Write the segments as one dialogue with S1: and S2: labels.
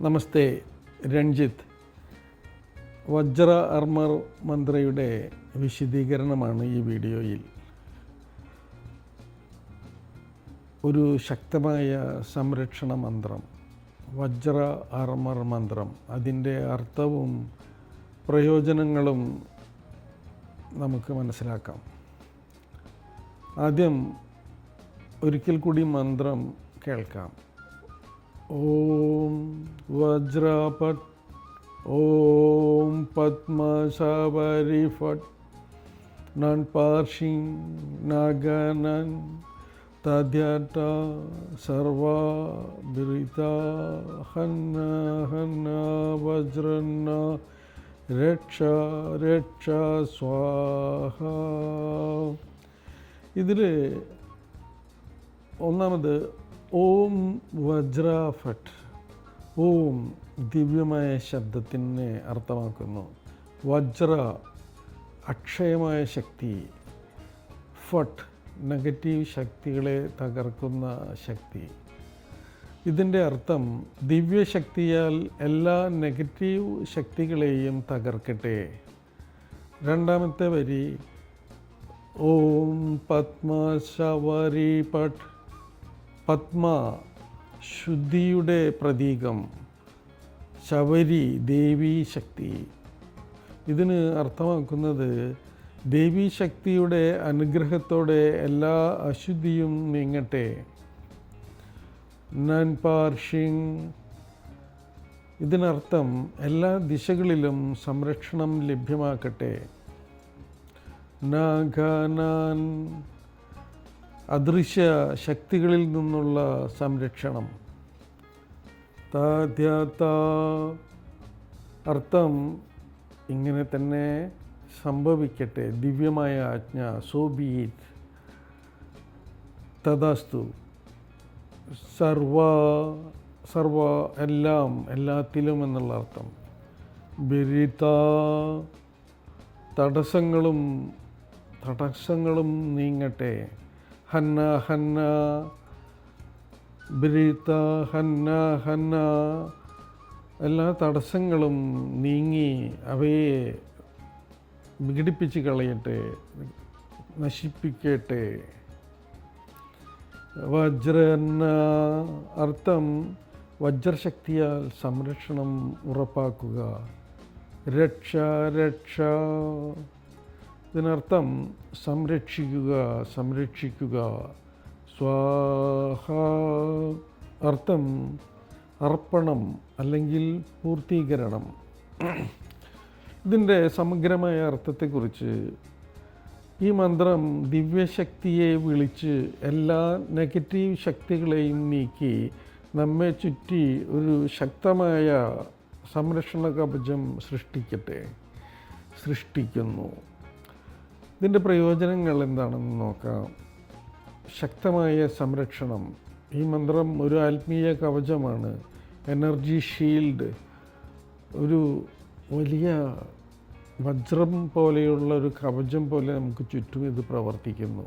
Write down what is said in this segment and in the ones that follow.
S1: നമസ്തേ, Ranjith. വജ്ര armour മന്ത്രയുടെ വിശദീകരണമാണ് ഈ വീഡിയോയിൽ. ഒരു ശക്തമായ സംരക്ഷണ മന്ത്രം, വജ്ര ആർമർ മന്ത്രം. അതിൻ്റെ അർത്ഥവും പ്രയോജനങ്ങളും നമുക്ക് മനസ്സിലാക്കാം. ആദ്യം ഒരിക്കൽ കൂടി മന്ത്രം കേൾക്കാം. ഓം വജ്രപട്ട്, ഓം പത്മശബരി ഫട്ട്, നൻ പാർഷിം നഗനൻ തദ്യത സർവ ബിരിത ഹന്ന ഹന്ന വജ്രന്ന രക്ഷ രക്ഷ സ്വാഹ. ഇതിൽ ഒന്നാമത് ഓം വജ്രഫട്ട്. ഓം ദിവ്യമായ ശബ്ദത്തിനെ അർത്ഥമാക്കുന്നു. വജ്ര അക്ഷയമായ ശക്തി, ഫട്ട് നെഗറ്റീവ് ശക്തികളെ തകർക്കുന്ന ശക്തി. ഇതിൻ്റെ അർത്ഥം ദിവ്യശക്തിയാൽ എല്ലാ നെഗറ്റീവ് ശക്തികളെയും തകർക്കട്ടെ. രണ്ടാമത്തെ വരി ഓം പത്മശബരി പട്ട്. പത്മ ശുദ്ധിയുടെ പ്രതീകം, ശബരി ദേവീ ശക്തി. ഇതിന് അർത്ഥമാക്കുന്നത് ദേവീ ശക്തിയുടെ അനുഗ്രഹത്തോടെ എല്ലാ അശുദ്ധിയും നീങ്ങട്ടെ. നൻ പാർഷിങ്. ഇതിനർത്ഥം എല്ലാ ദിശകളിലും സംരക്ഷണം ലഭ്യമാക്കട്ടെ. നാഗാനാൻ, അദൃശ്യ ശക്തികളിൽ നിന്നുള്ള സംരക്ഷണം. താദ്യത, അർത്ഥം ഇങ്ങനെ തന്നെ സംഭവിക്കട്ടെ, ദിവ്യമായ ആജ്ഞ, സോ ബി ഇറ്റ്, തദാസ്തു. സർവ, സർവ എല്ലാം, എല്ലാത്തിലും എന്നുള്ള അർത്ഥം. ബിരിത, തടസ്സങ്ങളും നീങ്ങട്ടെ. ഹന്ന ഹന്ന ബിരിത ഹന്ന ഹന്ന, എല്ലാ തടസ്സങ്ങളും നീങ്ങി അവയെ വിഘടിപ്പിച്ച് കളയട്ടെ, നശിപ്പിക്കട്ടെ. വജ്രന്ന, അർത്ഥം വജ്രശക്തിയാൽ സംരക്ഷണം ഉറപ്പാക്കുക. രക്ഷ രക്ഷ, ഇതിനർത്ഥം സംരക്ഷിക്കുക. സ്വാഹ, അർത്ഥം അർപ്പണം അല്ലെങ്കിൽ പൂർത്തീകരണം. ഇതിൻ്റെ സമഗ്രമായ അർത്ഥത്തെക്കുറിച്ച്, ഈ മന്ത്രം ദിവ്യശക്തിയെ വിളിച്ച് എല്ലാ നെഗറ്റീവ് ശക്തികളെയും നീക്കി നമ്മെ ചുറ്റി ഒരു ശക്തമായ സംരക്ഷണ കവചം സൃഷ്ടിക്കുന്നു. ഇതിൻ്റെ പ്രയോജനങ്ങൾ എന്താണെന്ന് നോക്കാം. ശക്തമായ സംരക്ഷണം. ഈ മന്ത്രം ഒരു ആത്മീയ കവചമാണ്, എനർജി ഷീൽഡ്. ഒരു വലിയ വജ്രം പോലെയുള്ള ഒരു കവചം പോലെ നമുക്ക് ചുറ്റും ഇത് പ്രവർത്തിക്കുന്നു.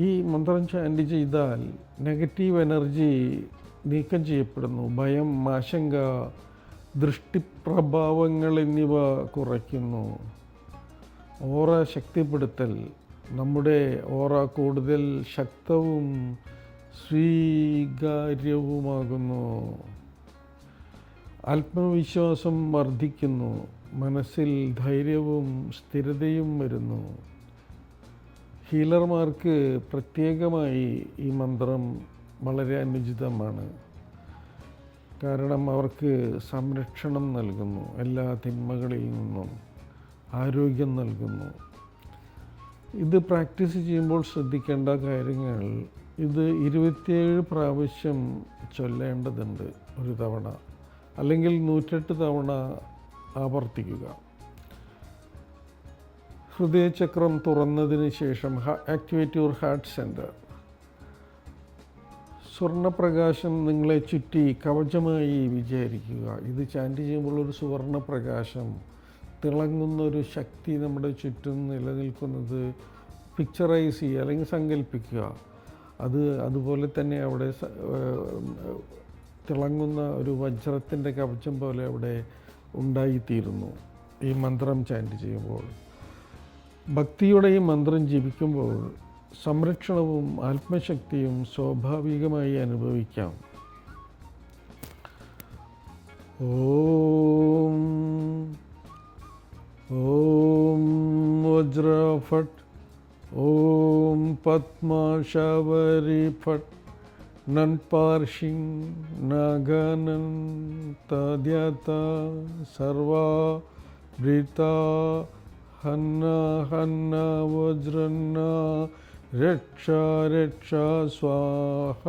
S1: ഈ മന്ത്രം ചാൻഡ് ചെയ്താൽ നെഗറ്റീവ് എനർജി നീക്കം ചെയ്യപ്പെടുന്നു. ഭയം, ആശങ്ക, ദൃഷ്ടിപ്രഭാവങ്ങൾ എന്നിവ കുറയ്ക്കുന്നു. ഓറ ശക്തിപ്പെടുത്തൽ. നമ്മുടെ ഓറ കൂടുതൽ ശക്തവും സ്വീകാര്യവുമാകുന്നു. ആത്മവിശ്വാസം വർദ്ധിക്കുന്നു. മനസ്സിൽ ധൈര്യവും സ്ഥിരതയും വരുന്നു. ഹീലർമാർക്ക് പ്രത്യേകമായി ഈ മന്ത്രം വളരെ അനുചിതമാണ്. കാരണം അവർക്ക് സംരക്ഷണം നൽകുന്നു, എല്ലാ തിന്മകളിൽ നിന്നും ആരോഗ്യം നൽകുന്നു. ഇത് പ്രാക്ടീസ് ചെയ്യുമ്പോൾ ശ്രദ്ധിക്കേണ്ട കാര്യങ്ങൾ, ഇത് 27 പ്രാവശ്യം ചൊല്ലേണ്ടതുണ്ട് ഒരു തവണ, അല്ലെങ്കിൽ 108 തവണ ആവർത്തിക്കുക. ഹൃദയചക്രം തുറന്നതിന് ശേഷം ആക്ടിവേറ്റ് യുവർ ഹാർട്ട് സെൻറ്റർ. സ്വർണ്ണപ്രകാശം നിങ്ങളെ ചുറ്റി കവചമായി വിചാരിക്കുക. ഇത് ചാൻഡ് ചെയ്യുമ്പോൾ ഒരു സുവർണപ്രകാശം, തിളങ്ങുന്നൊരു ശക്തി നമ്മുടെ ചുറ്റും നിലനിൽക്കുന്നത് പിക്ചറൈസ് ചെയ്യുക അല്ലെങ്കിൽ സങ്കല്പിക്കുക. അതുപോലെ തന്നെ അവിടെ തിളങ്ങുന്ന ഒരു വജ്രത്തിൻ്റെ കവചം പോലെ അവിടെ ഉണ്ടായിത്തീരുന്നു ഈ മന്ത്രം ചാൻറ്റ് ചെയ്യുമ്പോൾ. ഭക്തിയുടെ ഈ മന്ത്രം ജപിക്കുമ്പോൾ സംരക്ഷണവും ആത്മശക്തിയും സ്വാഭാവികമായി അനുഭവിക്കാം. ഓം ഓം വജ്രഫട്ട്, ഓം പത്മശബരി ഫട്ട്, നൻപാർഷിംഗ് നഗനൻ തദ്യത സർവ ബ്രീത ഹന്ന ഹന്ന വജ്രന്ന രക്ഷ രക്ഷ സ്വാഹ.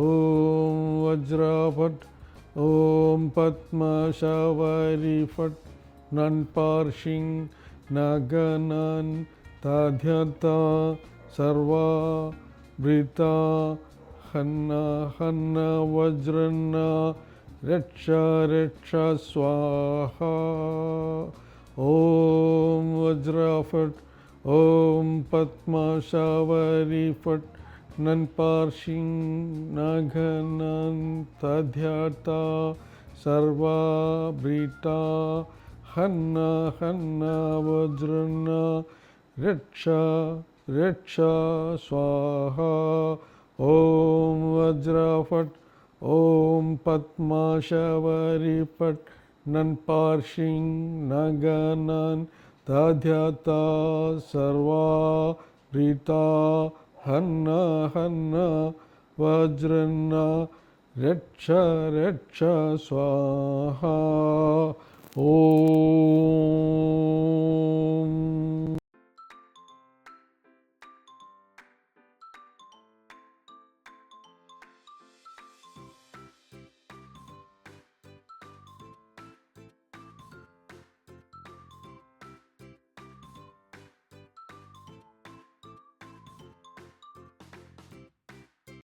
S1: ഓം വജ്രഫട്ട്, ഓം പത്മശബരി ഫട്ട്, നൻപാർഷിംഗ് നഗനൻ തദ്യത സർവ ബ്രീത ഹന്ന ഹന്ന വജ്രന്ന രക്ഷ രക്ഷ സ്വാഹ. ഓം വജ്രഫട്ട്, ഓം പത്മശബരി ഫട്ട്, നൻപാർഷിംഗ് നഗനൻ തദ്യത സർവ ബ്രീത ഹന്ന ഹന്ന വജ്രന്ന രക്ഷ രക്ഷ സ്വാഹ. ഓം വജ്രഫട്ട്, ഓം പത്മശബരി ഫട്ട്, നൻപാർഷിംഗ് നഗനൻ തദ്യത സർവ ബ്രീത ഹന്ന ഹന്ന വജ്രന്ന രക്ഷ രക്ഷ സ്വാഹ. ഓം